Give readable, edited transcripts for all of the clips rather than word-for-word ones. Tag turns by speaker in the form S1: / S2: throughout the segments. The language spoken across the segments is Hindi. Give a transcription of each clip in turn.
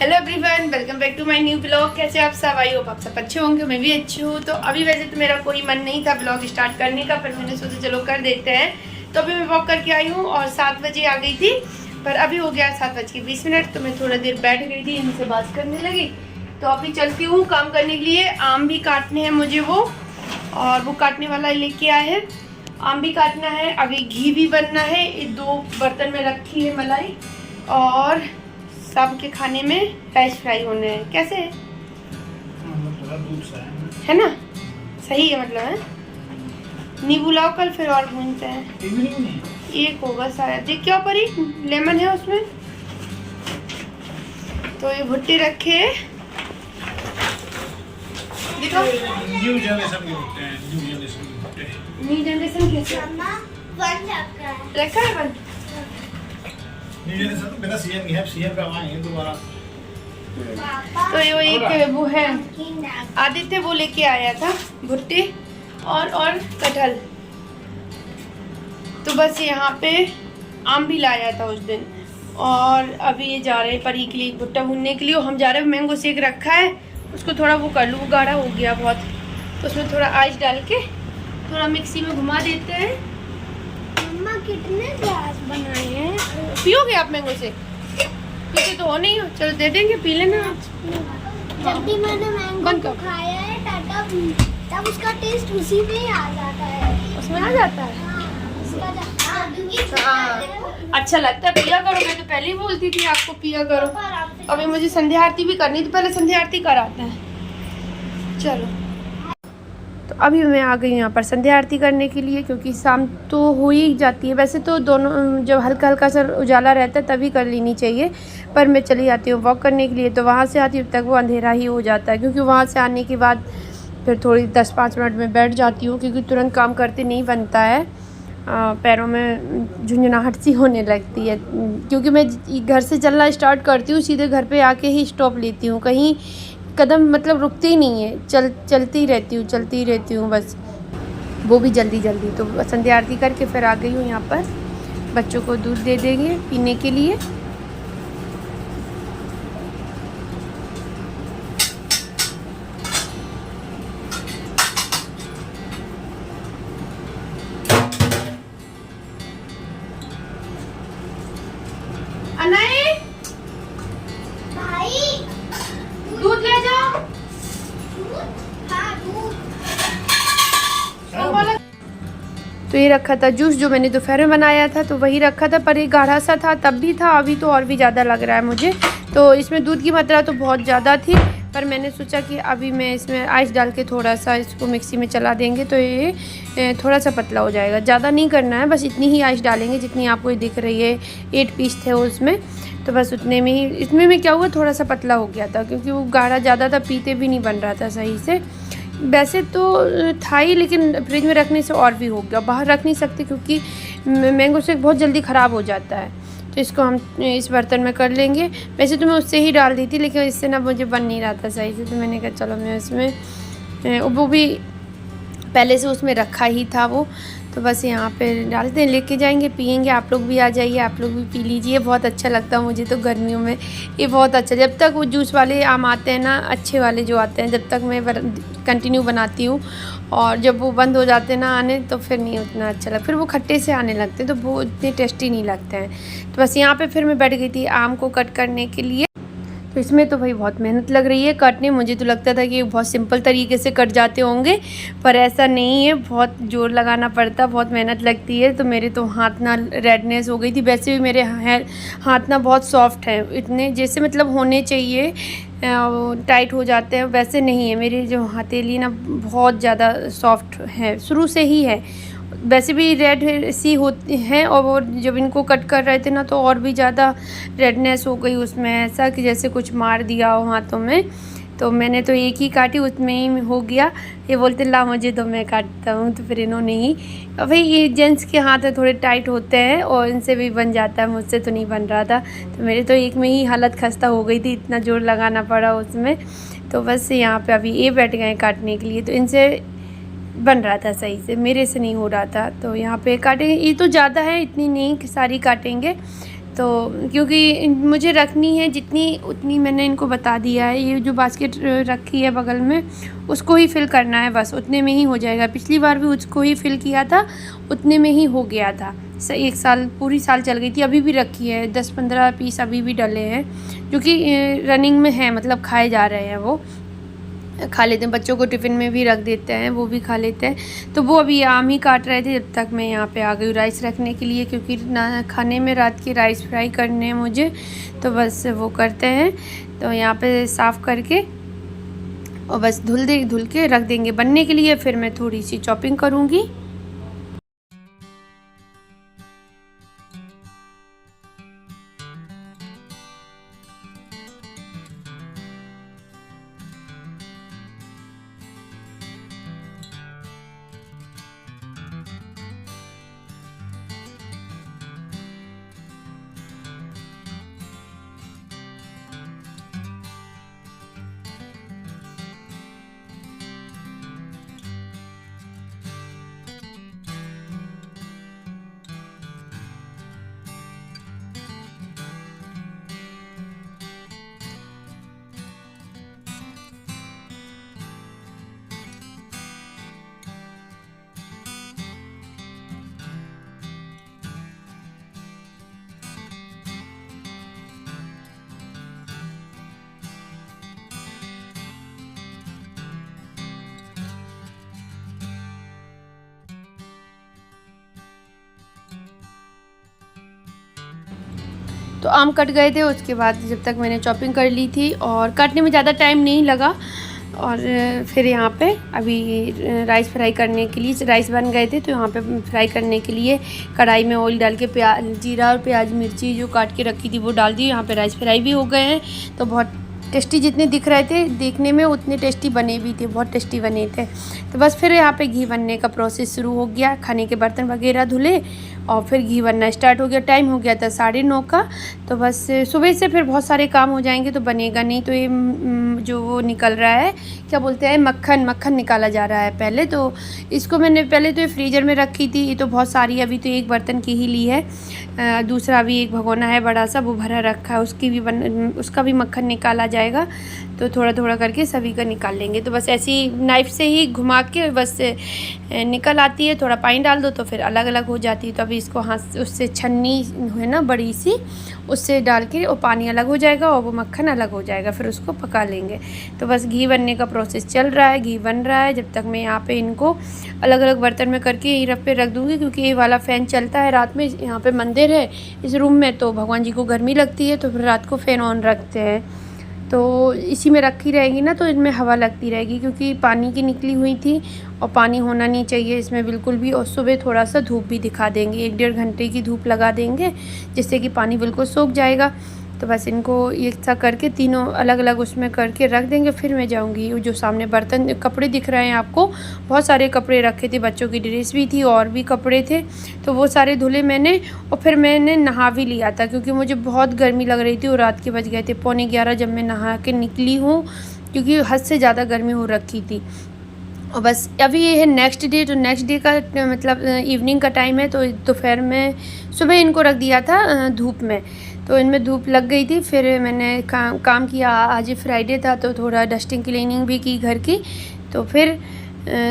S1: Hello everyone, welcome back to my new blog. कैसे आप सब? आई होप आप सब अच्छे होंगे, मैं भी अच्छी हूँ। तो अभी वैसे तो मेरा कोई मन नहीं था ब्लॉग स्टार्ट करने का, पर मैंने सोचा चलो कर देते हैं। तो अभी मैं वॉक करके आई हूँ और 7 बजे आ गई थी, पर अभी हो गया 7:20। तो मैं थोड़ा देर बैठ गई थी, इनसे बात करने लगी। तो अभी चलती हूँ काम करने के लिए। आम भी काटने हैं मुझे वो, और वो काटने वाला लेके आए हैं। आम भी काटना है, अभी घी भी बनना है। 2 बर्तन में रखी है मलाई, और शाम के खाने में राइस फ्राई होने हैं। कैसे है? है ना, सही है मतलब है। नींबू लाओ, कल फिर और भूनते हैं। एक होगा शायद, देख क्या परी लेमन है उसमें। तो ये भुट्टे रखे देखो।
S2: न्यू जनरेशन के भुट्टे हैं,
S1: न्यू जनरेशन कैसे रखा है बन?
S2: न्यू जनरेशन मेरा सीएम की है, सीएम पे आएंगे दोबारा।
S1: तो ये एक वो है आदित्य, वो लेके आया था भुट्टे और कटहल। तो बस यहाँ पे आम भी लाया था उस दिन। और अभी ये जा रहे हैं परी के लिए भुट्टा भूनने के लिए। हम जा रहे हैं, मैंगो शेक रखा है, उसको थोड़ा वो कर लूँ, गाढ़ा हो गया बहुत। तो उसमें थोड़ा आइस डाल के थोड़ा मिक्सी में घुमा देते हैं।
S3: मम्मा कितने ग्लास बनाए हैं?
S1: पियोगे आप मैंगो शेक? पीते तो हो नहीं हो, चलो दे देंगे, पी लेना।
S3: जब भी मैंने मैंगो
S1: बंद
S3: को
S1: कर।
S3: खाया है तब उसका टेस्ट उसी में ही आ जाता है।
S1: उसमें आ जाता है। हाँ, अच्छा लगता है, पिया करो। मैं तो पहले ही बोलती थी आपको पिया करो। अभी मुझे संध्या आरती भी करनी, तो पहले संध्या आरती कराते हैं। चलो, तो अभी मैं आ गई यहाँ पर संध्या आरती करने के लिए, क्योंकि शाम तो हो ही जाती है। वैसे तो दोनों जब हल्का हल्का सा उजाला रहता है तभी कर लेनी चाहिए, पर मैं चली जाती हूँ वॉक करने के लिए। तो वहाँ से आती हूँ तक वो अंधेरा ही हो जाता है, क्योंकि वहाँ से आने के बाद फिर थोड़ी 10-5 मिनट में बैठ जाती हूँ, क्योंकि तुरंत काम करते नहीं बनता है। पैरों में झुंझुनाहट सी होने लगती है, क्योंकि मैं घर से चलना स्टार्ट करती हूँ, सीधे घर पे आके ही स्टॉप लेती हूँ। कहीं कदम मतलब रुकते ही नहीं है, चलती रहती हूँ बस, वो भी जल्दी। तो संध्या आरती करके फिर आ गई हूँ यहाँ पर। बच्चों को दूध दे देंगे पीने के लिए। अनाए
S3: भाई
S1: दूध ले जाओ।
S3: हाँ दूध।
S1: तो ये रखा था जूस, जो मैंने दोपहर में बनाया था, तो वही रखा था, पर ये गाढ़ा सा था तब भी था, अभी तो और भी ज़्यादा लग रहा है मुझे। तो इसमें दूध की मात्रा तो बहुत ज़्यादा थी, पर मैंने सोचा कि अभी मैं इसमें आइस डाल के थोड़ा सा इसको मिक्सी में चला देंगे तो ये थोड़ा सा पतला हो जाएगा। ज़्यादा नहीं करना है, बस इतनी ही आइस डालेंगे जितनी आपको दिख रही है। 8 पीस थे उसमें, तो बस उतने में ही। इसमें में क्या हुआ, थोड़ा सा पतला हो गया था, क्योंकि वो गाढ़ा ज़्यादा था, पीते भी नहीं बन रहा था सही से। वैसे तो था ही, लेकिन फ्रिज में रखने से और भी हो गया। बाहर रख नहीं सकते, क्योंकि मैंगो शेक बहुत जल्दी ख़राब हो जाता है। तो इसको हम इस बर्तन में कर लेंगे। वैसे तो मैं उससे ही डाल दी थी, लेकिन इससे ना मुझे बन नहीं रहा था सही से, तो मैंने कहा चलो मैं इसमें, वो भी पहले से उसमें रखा ही था वो। तो बस यहाँ पे डालते हैं, लेके जाएंगे, पियेंगे। आप लोग भी आ जाइए, आप लोग भी पी लीजिए। बहुत अच्छा लगता है मुझे तो गर्मियों में ये बहुत अच्छा। जब तक वो जूस वाले आम आते हैं ना, अच्छे वाले जो आते हैं, जब तक मैं कंटिन्यू बनाती हूँ, और जब वो बंद हो जाते हैं ना आने, तो फिर नहीं उतना अच्छा लगता। फिर वो खट्टे से आने लगते हैं, तो वो इतने टेस्टी नहीं लगते हैं। तो बस यहाँ पर फिर मैं बैठ गई थी आम को कट करने के लिए। तो इसमें तो भाई बहुत मेहनत लग रही है काटने। मुझे तो लगता था कि बहुत सिंपल तरीके से कट जाते होंगे, पर ऐसा नहीं है, बहुत जोर लगाना पड़ता, बहुत मेहनत लगती है। तो मेरे तो हाथ ना रेडनेस हो गई थी। वैसे भी मेरे हाथ ना बहुत सॉफ्ट है, इतने जैसे मतलब होने चाहिए टाइट हो जाते हैं, वैसे नहीं है। मेरी जो हथेली ना बहुत ज़्यादा सॉफ्ट है, शुरू से ही है। वैसे भी रेड सी होती हैं, और वो जब इनको कट कर रहे थे ना, तो और भी ज़्यादा रेडनेस हो गई उसमें, ऐसा कि जैसे कुछ मार दिया हो हाथों में। तो मैंने तो एक ही काटी, उसमें ही हो गया। ये बोलते ला मुझे तो मैं काटता हूँ, तो फिर इन्होंने ही। और भाई ये जेंट्स के हाथ है, थोड़े टाइट होते हैं, और इनसे भी बन जाता है, मुझसे तो नहीं बन रहा था। तो मेरे तो एक में ही हालत खस्ता हो गई थी, इतना जोर लगाना पड़ा उसमें। तो बस यहाँ पे अभी ये बैठ गए काटने के लिए, तो इनसे बन रहा था सही से, मेरे से नहीं हो रहा था। तो यहाँ पे काटेंगे, ये तो ज़्यादा है, इतनी नहीं सारी काटेंगे। तो क्योंकि मुझे रखनी है जितनी उतनी मैंने इनको बता दिया है। ये जो बास्केट रखी है बगल में उसको ही फिल करना है, बस उतने में ही हो जाएगा। पिछली बार भी उसको ही फिल किया था, उतने में ही हो गया था। 1 साल पूरी साल चल गई थी। अभी भी रखी है 10-15 पीस अभी भी डले हैं, जो कि रनिंग में है, मतलब खाए जा रहे हैं। वो खा लेते हैं, बच्चों को टिफ़िन में भी रख देते हैं, वो भी खा लेते हैं। तो वो अभी आम ही काट रहे थे जब तक मैं यहाँ पे आ गई राइस रखने के लिए, क्योंकि ना खाने में रात की राइस फ्राई करने हैं मुझे, तो बस वो करते हैं। तो यहाँ पे साफ़ करके और बस धुल के रख देंगे बनने के लिए। फिर मैं थोड़ी सी चॉपिंग करूँगी। तो आम कट गए थे, उसके बाद जब तक मैंने चॉपिंग कर ली थी और काटने में ज़्यादा टाइम नहीं लगा। और फिर यहाँ पे अभी राइस फ्राई करने के लिए, राइस बन गए थे तो यहाँ पे फ्राई करने के लिए कढ़ाई में ऑयल डाल के जीरा और प्याज मिर्ची जो काट के रखी थी वो डाल दी। यहाँ पे राइस फ्राई भी हो गए हैं। तो बहुत टेस्टी जितने दिख रहे थे देखने में उतने टेस्टी बने भी थे, बहुत टेस्टी बने थे। तो बस फिर यहाँ पे घी बनने का प्रोसेस शुरू हो गया। खाने के बर्तन वगैरह धुले और फिर घी बनना स्टार्ट हो गया। टाइम हो गया था 9:30 का। तो बस सुबह से फिर बहुत सारे काम हो जाएंगे तो बनेगा नहीं। तो ये जो वो निकल रहा है, क्या बोलते हैं, मक्खन निकाला जा रहा है पहले। तो इसको मैंने पहले तो ये फ्रीज़र में रखी थी। ये तो बहुत सारी, अभी तो एक बर्तन की ही ली है, दूसरा भी एक भगोना है बड़ा सा, वो भरा रखा है, उसका भी मक्खन निकाला जाएगा। तो थोड़ा थोड़ा करके सभी का निकाल लेंगे। तो बस ऐसी नाइफ़ से ही घुमा के बस निकल आती है। थोड़ा पानी डाल दो तो फिर अलग अलग हो जाती है। तो अभी इसको हाथ उससे छन्नी है ना बड़ी सी, उससे डाल के वो पानी अलग हो जाएगा और वो मक्खन अलग हो जाएगा। फिर उसको पका लेंगे। तो बस घी बनने का प्रोसेस चल रहा है, घी बन रहा है। जब तक मैं यहाँ पे इनको अलग अलग बर्तन में करके यहीं रख पे रख दूँगी, क्योंकि ये वाला फ़ैन चलता है रात में। यहाँ पे मंदिर है इस रूम में, तो भगवान जी को गर्मी लगती है तो फिर रात को फ़ैन ऑन रखते हैं। तो इसी में रखी रहेगी ना तो इनमें हवा लगती रहेगी, क्योंकि पानी की निकली हुई थी और पानी होना नहीं चाहिए इसमें बिल्कुल भी। और सुबह थोड़ा सा धूप भी दिखा देंगे, 1-1.5 घंटे की धूप लगा देंगे, जिससे कि पानी बिल्कुल सूख जाएगा। तो बस इनको एक सा करके तीनों अलग अलग उसमें करके रख देंगे। फिर मैं जाऊंगी। जो सामने बर्तन कपड़े दिख रहे हैं आपको, बहुत सारे कपड़े रखे थे, बच्चों की ड्रेस भी थी और भी कपड़े थे। तो वो सारे धुले मैंने और फिर मैंने नहा भी लिया था, क्योंकि मुझे बहुत गर्मी लग रही थी और रात के बज गए थे 11:15 जब मैं नहा के निकली हूँ, क्योंकि हद से ज़्यादा गर्मी हो रखी थी। और बस अभी ये है नेक्स्ट डे। तो नेक्स्ट डे का मतलब इवनिंग का टाइम है। तो दोपहर में सुबह इनको रख दिया था धूप में, तो इनमें धूप लग गई थी। फिर मैंने काम किया। आज फ्राइडे था तो थोड़ा डस्टिंग क्लीनिंग भी की घर की। तो फिर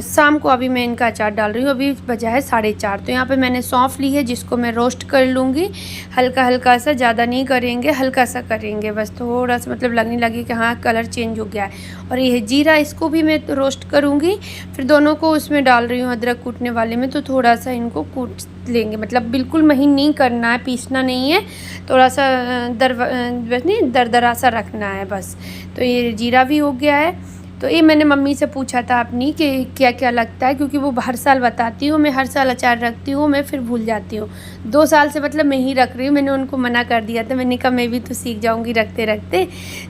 S1: शाम को अभी मैं इनका अचार डाल रही हूँ। अभी बजा है 4:30। तो यहाँ पे मैंने सौंफ ली है, जिसको मैं रोस्ट कर लूँगी हल्का हल्का सा, ज़्यादा नहीं करेंगे, हल्का सा करेंगे बस, थोड़ा सा मतलब लगने लगे कि हाँ कलर चेंज हो गया है। और ये जीरा, इसको भी मैं रोस्ट करूँगी। फिर दोनों को उसमें डाल रही हूँ अदरक कूटने वाले में। तो थोड़ा सा इनको कूट लेंगे, मतलब बिल्कुल महीन नहीं करना है, पीसना नहीं है, थोड़ा सा दरदरा सा रखना है बस। तो ये जीरा भी हो गया है। तो ये मैंने मम्मी से पूछा था अपनी कि क्या क्या लगता है, क्योंकि वो हर साल बताती हूँ, मैं हर साल अचार रखती हूँ, मैं फिर भूल जाती हूँ। 2 साल से मतलब मैं ही रख रही हूँ। मैंने उनको मना कर दिया था, मैंने कहा मैं भी तो सीख जाऊँगी रखते रखते।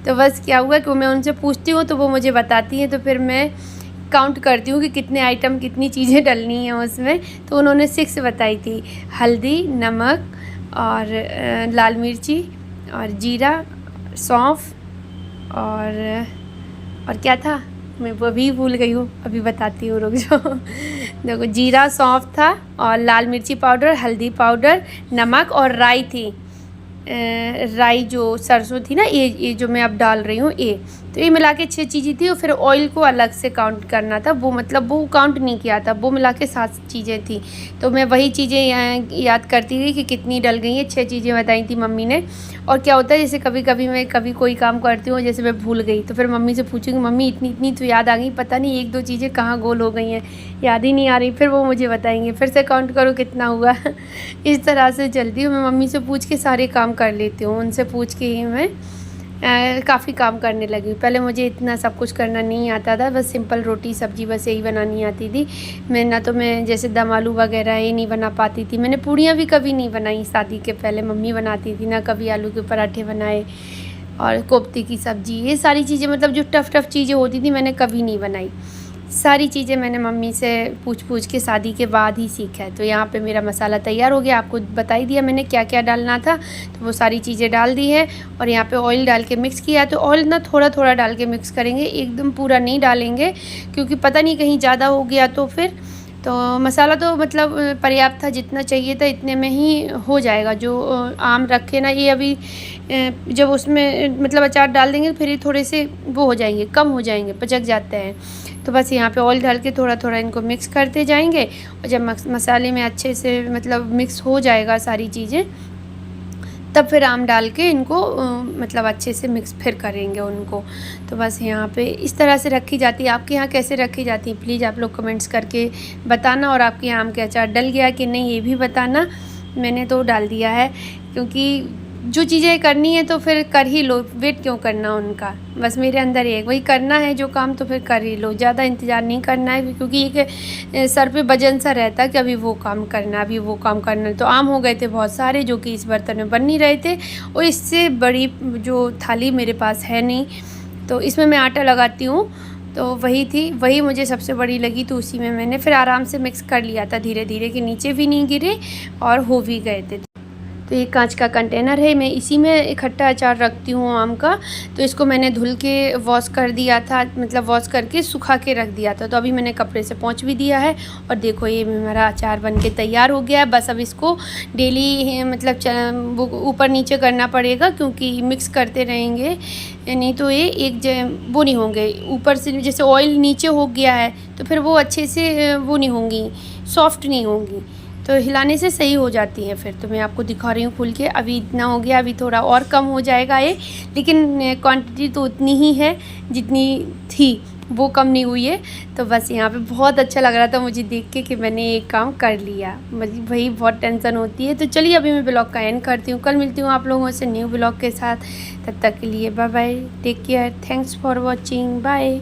S1: तो बस क्या हुआ कि मैं उनसे पूछती हूँ तो वो मुझे बताती हैं। तो फिर मैं काउंट करती हूँ कि कितने आइटम, कितनी चीज़ें डलनी हैं उसमें। तो उन्होंने 6 बताई थी, हल्दी, नमक और लाल मिर्ची और जीरा, सौंफ और क्या था, मैं वो भी भूल गई हूँ, अभी बताती हूँ, रुक जाओ। देखो, जीरा, सौंफ था और लाल मिर्ची पाउडर, हल्दी पाउडर, नमक और राई थी। राई जो सरसों थी ना, ये जो मैं अब डाल रही हूँ ये, तो ये मिला के 6 चीज़ें थी। और फिर ऑयल को अलग से काउंट करना था, वो मतलब वो काउंट नहीं किया था, वो मिला के 7 चीज़ें थी। तो मैं वही चीज़ें याद करती थी कि कितनी डल गई हैं। 6 चीज़ें बताई थी मम्मी ने। और क्या होता है, जैसे कभी कभी मैं कोई काम करती हूँ, जैसे मैं भूल गई, तो फिर मम्मी से पूछूंगी, मम्मी इतनी तो याद आ गई, पता नहीं 1-2 चीज़ें कहाँ गोल हो गई हैं, याद ही नहीं आ रही। फिर वो मुझे बताएंगे, फिर से काउंट करो कितना हुआ। इस तरह से चलती हूँ मैं, मम्मी से पूछ के सारे काम कर लेती हूँ, उनसे पूछ के ही मैं काफ़ी काम करने लगी। पहले मुझे इतना सब कुछ करना नहीं आता था, बस सिंपल रोटी सब्ज़ी बस यही बनानी आती थी। मैं जैसे दम आलू वगैरह ये नहीं बना पाती थी। मैंने पूड़ियाँ भी कभी नहीं बनाई शादी के पहले, मम्मी बनाती थी ना। कभी आलू के पराठे बनाए और कोफ्ते की सब्ज़ी, ये सारी चीज़ें मतलब जो टफ़ चीज़ें होती थी मैंने कभी नहीं बनाई। सारी चीज़ें मैंने मम्मी से पूछ के शादी के बाद ही सीखा है। तो यहाँ पे मेरा मसाला तैयार हो गया, आपको बता ही दिया मैंने क्या क्या डालना था, तो वो सारी चीज़ें डाल दी है। और यहाँ पे ऑयल डाल के मिक्स किया है। तो ऑयल ना थोड़ा थोड़ा डाल के मिक्स करेंगे, एकदम पूरा नहीं डालेंगे, क्योंकि पता नहीं कहीं ज़्यादा हो गया तो फिर तो मसाला तो मतलब पर्याप्त था, जितना चाहिए था इतने में ही हो जाएगा। जो आम रखे ना, ये अभी जब उसमें मतलब अचार डाल देंगे फिर ये थोड़े से वो हो जाएंगे, कम हो जाएंगे, पचक जाते हैं। तो बस यहाँ पे ऑयल डाल के थोड़ा थोड़ा इनको मिक्स करते जाएंगे। और जब मसाले में अच्छे से मतलब मिक्स हो जाएगा सारी चीज़ें, तब फिर आम डाल के इनको मतलब अच्छे से मिक्स फिर करेंगे उनको। तो बस यहाँ पे इस तरह से रखी जाती है। आपके यहाँ कैसे रखी जाती है प्लीज़ आप लोग कमेंट्स करके बताना। और आपके यहाँ आम के अचार डल गया कि नहीं ये भी बताना। मैंने तो डाल दिया है, क्योंकि जो चीज़ें करनी है तो फिर कर ही लो, वेट क्यों करना उनका। बस मेरे अंदर एक वही करना है जो काम, तो फिर कर ही लो, ज़्यादा इंतज़ार नहीं करना है। क्योंकि एक सर पे वजन सा रहता है कि अभी वो काम करना, अभी वो काम करना। तो आम हो गए थे बहुत सारे, जो कि इस बर्तन में बन नहीं रहे थे। और इससे बड़ी जो थाली मेरे पास है नहीं, तो इसमें मैं आटा लगाती हूँ, तो वही थी, वही मुझे सबसे बड़ी लगी। तो उसी में मैंने फिर आराम से मिक्स कर लिया था धीरे धीरे, कि नीचे भी नहीं गिरे और हो भी गए थे। तो ये कांच का कंटेनर है, मैं इसी में इकट्ठा अचार रखती हूँ आम का। तो इसको मैंने धुल के वॉश कर दिया था, मतलब वॉश करके सुखा के रख दिया था। तो अभी मैंने कपड़े से पोंछ भी दिया है। और देखो ये मेरा अचार बन के तैयार हो गया है। बस अब इसको डेली मतलब ऊपर नीचे करना पड़ेगा, क्योंकि मिक्स करते रहेंगे, नहीं तो ये वो नहीं होंगे। ऊपर से जैसे ऑयल नीचे हो गया है तो फिर वो अच्छे से वो नहीं होंगी, सॉफ्ट नहीं होंगी। तो हिलाने से सही हो जाती है फिर। तो मैं आपको दिखा रही हूँ खुल के। अभी इतना हो गया, अभी थोड़ा और कम हो जाएगा ये, लेकिन क्वांटिटी तो उतनी ही है जितनी थी, वो कम नहीं हुई है। तो बस यहाँ पे बहुत अच्छा लग रहा था मुझे देख के कि मैंने ये काम कर लिया। मुझे वही बहुत टेंशन होती है। तो चलिए अभी मैं ब्लॉग का एंड करती हूँ, कल मिलती हूँ आप लोगों से न्यू ब्लॉग के साथ। तब तक के लिए bye bye, take care, thanks for watching, bye.